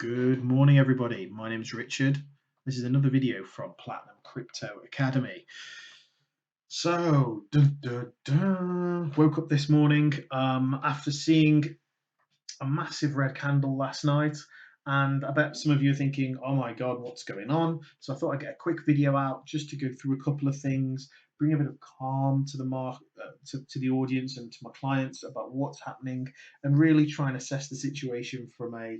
Good morning, everybody. My name is Richard. This is another video from Platinum Crypto Academy. So, woke up this morning after seeing a massive red candle last night, and I bet some of you are thinking, oh my God, what's going on? So I thought I'd get a quick video out just to go through a couple of things, bring a bit of calm to to the audience and to my clients about what's happening, and really try and assess the situation from a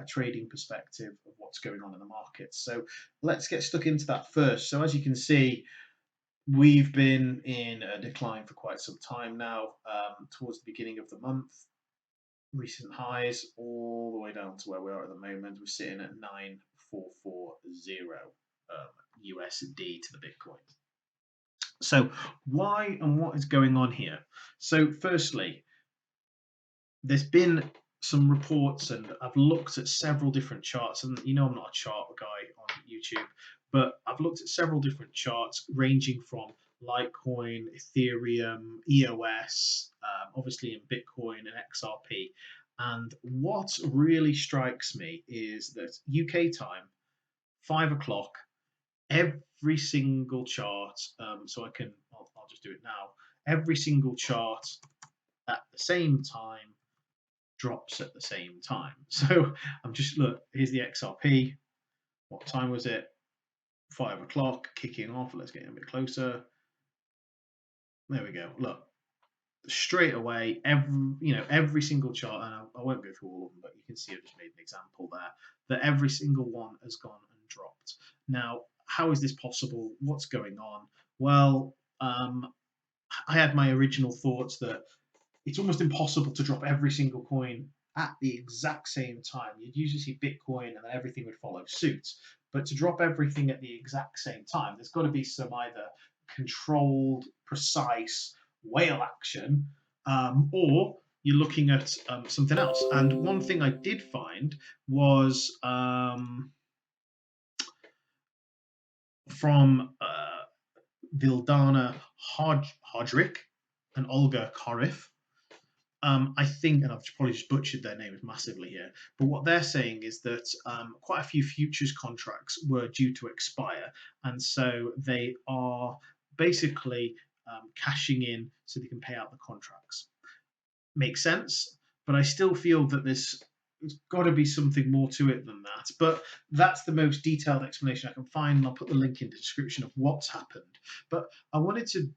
trading perspective of what's going on in the market. So let's get stuck into that first. So as you can see, we've been in a decline for quite some time now. Towards the beginning of the month, recent highs all the way down to where we are at the moment. We're sitting at 9440 USD to the Bitcoin. So why and what is going on here? So firstly, there's been some reports, and I've looked at several different charts, and you know I'm not a chart guy on YouTube, but I've looked at several different charts ranging from Litecoin, Ethereum, EOS, obviously in Bitcoin and XRP. And what really strikes me is that UK time, 5 o'clock, every single chart, I'll just do it now, every single chart at the same time drops at the same time. So I'm just, look, here's the XRP. What time was it? 5 o'clock, kicking off. Let's get a bit closer. There we go. Look, straight away, every single chart, and I won't go through all of them, but you can see I've just made an example there, that every single one has gone and dropped. Now, how is this possible? What's going on? Well, I had my original thoughts that it's almost impossible to drop every single coin at the exact same time. You'd usually see Bitcoin and then everything would follow suit. But to drop everything at the exact same time, there's got to be some either controlled, precise whale action, or you're looking at something else. And one thing I did find was from Vildana Hodrick and Olga Korif. I think, and I've probably just butchered their names massively here, but what they're saying is that quite a few futures contracts were due to expire, and so they are basically cashing in so they can pay out the contracts. Makes sense, but I still feel that there's got to be something more to it than that. But that's the most detailed explanation I can find, and I'll put the link in the description of what's happened. But I wanted to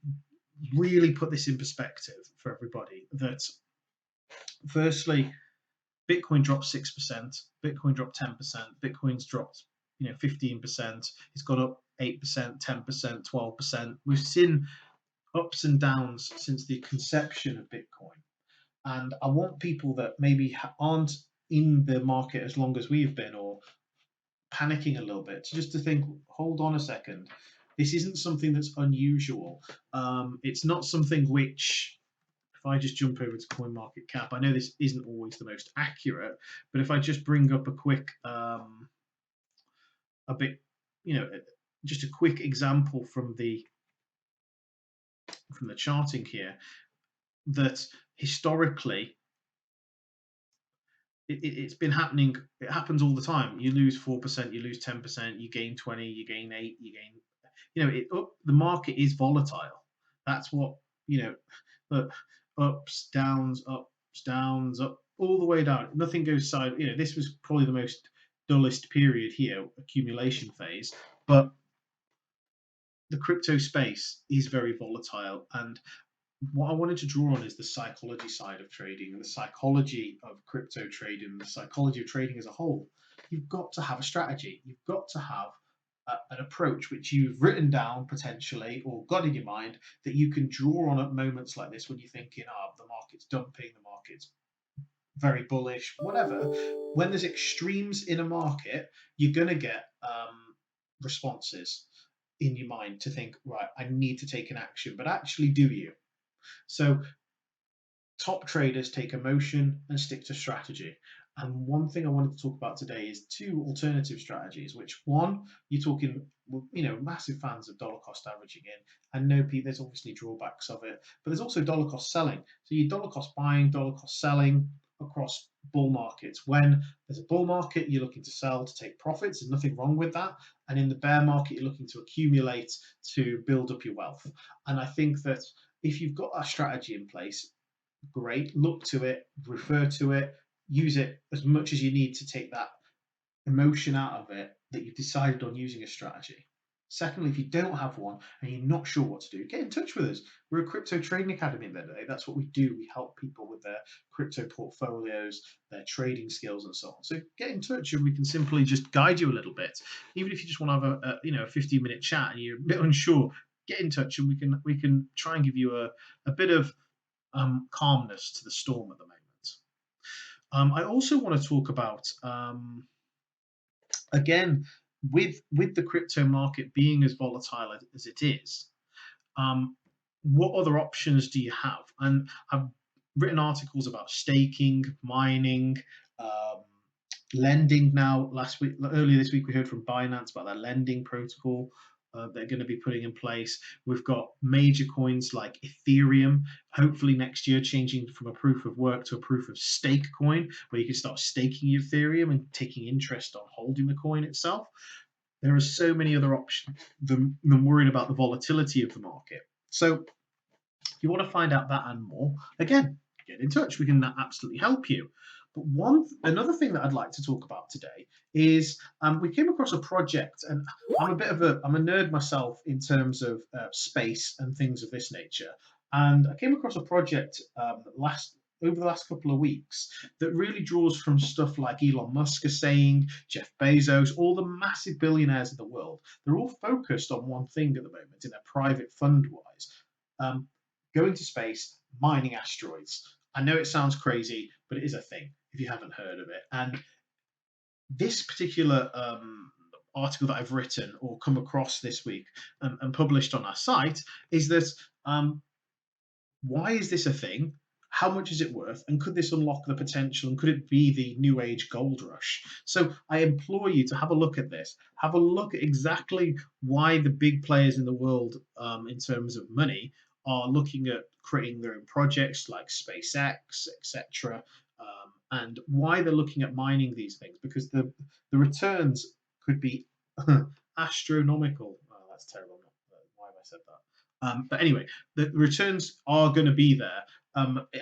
really put this in perspective for everybody that firstly, Bitcoin dropped 6%, Bitcoin dropped 10%, Bitcoin's dropped 15%, it's got up 8%, 10%, 12%. We've seen ups and downs since the conception of Bitcoin. And I want people that maybe aren't in the market as long as we've been, or panicking a little bit, just to think, hold on a second, this isn't something that's unusual. It's not something which, if I just jump over to CoinMarketCap, I know this isn't always the most accurate, but if I just bring up a quick, just a quick example from the charting here, that historically it's been happening. It happens all the time. You lose 4%, you lose 10%, you gain 20, you gain 8, you gain. The market is volatile. That's what ups, downs, up, all the way down. Nothing goes side. This was probably the most dullest period here, accumulation phase, but the crypto space is very volatile. And what I wanted to draw on is the psychology side of trading, and the psychology of crypto trading, and the psychology of trading as a whole. You've got to have a strategy. You've got to have an approach which you've written down potentially or got in your mind that you can draw on at moments like this when you're thinking, the market's dumping, the market's very bullish, whatever. When there's extremes in a market, you're going to get responses in your mind to think, right, I need to take an action. But actually, do you? So top traders take emotion and stick to strategy. And one thing I wanted to talk about today is two alternative strategies, which one, you're talking, massive fans of dollar cost averaging in, and no, there's obviously drawbacks of it, but there's also dollar cost selling. So you dollar cost buying, dollar cost selling across bull markets. When there's a bull market, you're looking to sell to take profits. There's nothing wrong with that. And in the bear market, you're looking to accumulate to build up your wealth. And I think that if you've got that strategy in place, great. Look to it, refer to it, use it as much as you need to take that emotion out of it that you've decided on using a strategy. Secondly, if you don't have one and you're not sure what to do, get in touch with us. We're a crypto trading academy at the end of the day. That's what we do. We help people with their crypto portfolios, their trading skills, and so on. So get in touch and we can simply just guide you a little bit. Even if you just want to have a 15-minute chat and you're a bit unsure, get in touch and we can try and give you a bit of calmness to the storm at the moment. I also want to talk about again, with the crypto market being as volatile as it is, what other options do you have? And I've written articles about staking, mining, um, lending. Now, earlier this week, we heard from Binance about their lending protocol they're going to be putting in place. We've got major coins like Ethereum, hopefully next year changing from a proof of work to a proof of stake coin, where you can start staking your Ethereum and taking interest on holding the coin itself. There are so many other options than worrying about the volatility of the market. So if you want to find out that and more, again, get in touch. We can absolutely help you. But another thing that I'd like to talk about today is we came across a project, and I'm a nerd myself in terms of space and things of this nature. And I came across a project over the last couple of weeks that really draws from stuff like Elon Musk is saying, Jeff Bezos, all the massive billionaires in the world. They're all focused on one thing at the moment in their private fund wise. Going to space, mining asteroids. I know it sounds crazy, but it is a thing if you haven't heard of it. And this particular article that I've written or come across this week and published on our site is that why is this a thing? How much is it worth? And could this unlock the potential? And could it be the new age gold rush? So I implore you to have a look at this. Have a look at exactly why the big players in the world, in terms of money, are looking at creating their own projects like SpaceX, etc., and why they're looking at mining these things, because the returns could be astronomical. Oh, that's terrible. Why have I said that? But anyway, the returns are going to be there.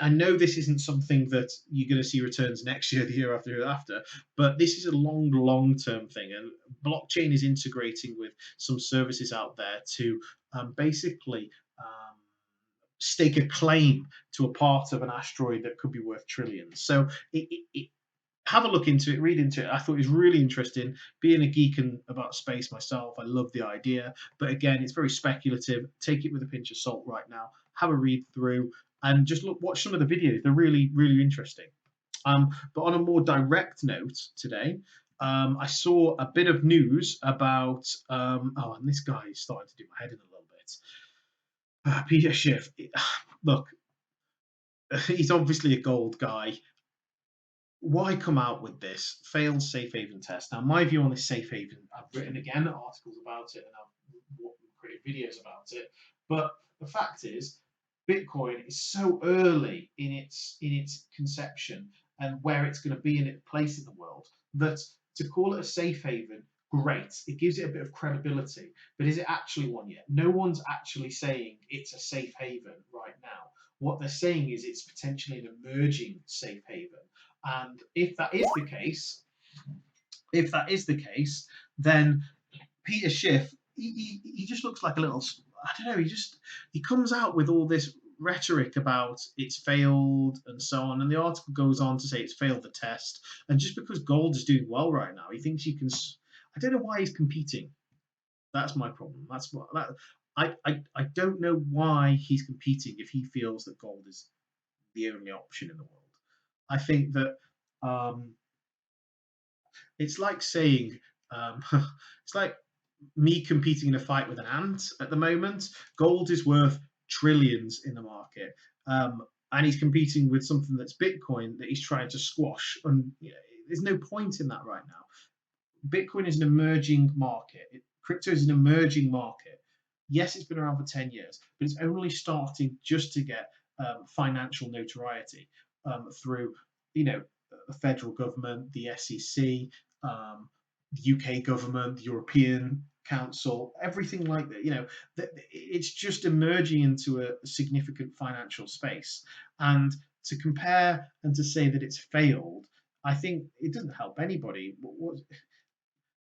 I know this isn't something that you're going to see returns next year, the year after, but this is a long-term thing. And blockchain is integrating with some services out there to basically stake a claim to a part of an asteroid that could be worth trillions. So have a look into it, read into it. I thought it was really interesting. Being a geek about space myself, I love the idea. But again, it's very speculative. Take it with a pinch of salt right now. Have a read through and just watch some of the videos. They're really interesting. But on a more direct note today, I saw a bit of news about, and this guy is starting to do my head in a little bit. Peter Schiff, look, he's obviously a gold guy. Why come out with this failed safe haven test? Now, my view on this safe haven, I've written again articles about it and I've created videos about it. But the fact is, Bitcoin is so early in its conception and where it's going to be in its place in the world that to call it a safe haven, great, it gives it a bit of credibility. But is it actually one yet? No one's actually saying it's a safe haven right now. What they're saying is it's potentially an emerging safe haven. And if that is the case, then Peter Schiff, he just looks like a little, I don't know, he comes out with all this rhetoric about it's failed and so on. And the article goes on to say it's failed the test. And just because gold is doing well right now, he thinks he can, I don't know why he's competing. That's my problem. I don't know why he's competing if he feels that gold is the only option in the world. I think that it's like saying it's like me competing in a fight with an ant at the moment. Gold is worth trillions in the market, and he's competing with something that's Bitcoin that he's trying to squash. And there's no point in that right now. Bitcoin is an emerging market. Crypto is an emerging market. Yes, it's been around for 10 years, but it's only starting just to get financial notoriety through, the federal government, the SEC, the UK government, the European Council, everything like that. It's just emerging into a significant financial space. And to compare and to say that it's failed, I think it doesn't help anybody.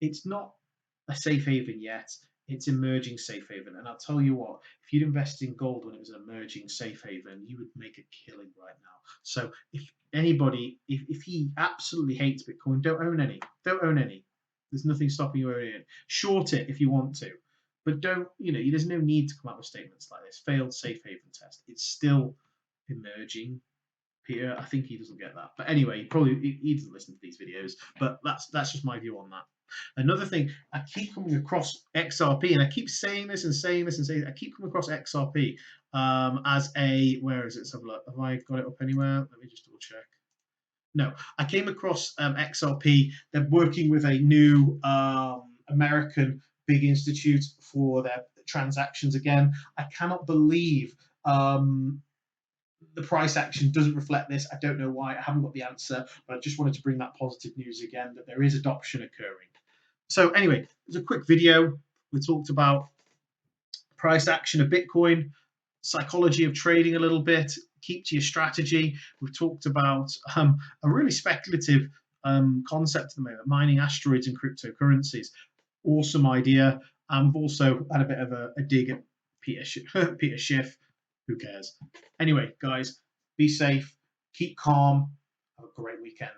It's not a safe haven yet. It's emerging safe haven. And I'll tell you what, if you'd invest in gold when it was an emerging safe haven, you would make a killing right now. So if anybody, if he absolutely hates Bitcoin, don't own any. Don't own any. There's nothing stopping you owning it. Short it if you want to. But don't, there's no need to come up with statements like this. Failed safe haven test. It's still emerging. Peter, I think he doesn't get that. But anyway, he doesn't listen to these videos. But that's just my view on that. Another thing, I keep coming across XRP, and I keep saying this and saying this and saying. I keep coming across XRP as a, where is it? Let's have a look. Have I got it up anywhere? Let me just double check. No, I came across XRP. They're working with a new American big institute for their transactions again. I cannot believe the price action doesn't reflect this. I don't know why. I haven't got the answer, but I just wanted to bring that positive news again, that there is adoption occurring. So anyway, it's a quick video. We talked about price action of Bitcoin, psychology of trading a little bit, keep to your strategy. We've talked about a really speculative concept at the moment, mining asteroids and cryptocurrencies. Awesome idea. And we've also had a bit of a dig at Peter Schiff. Who cares? Anyway, guys, be safe, keep calm, have a great weekend.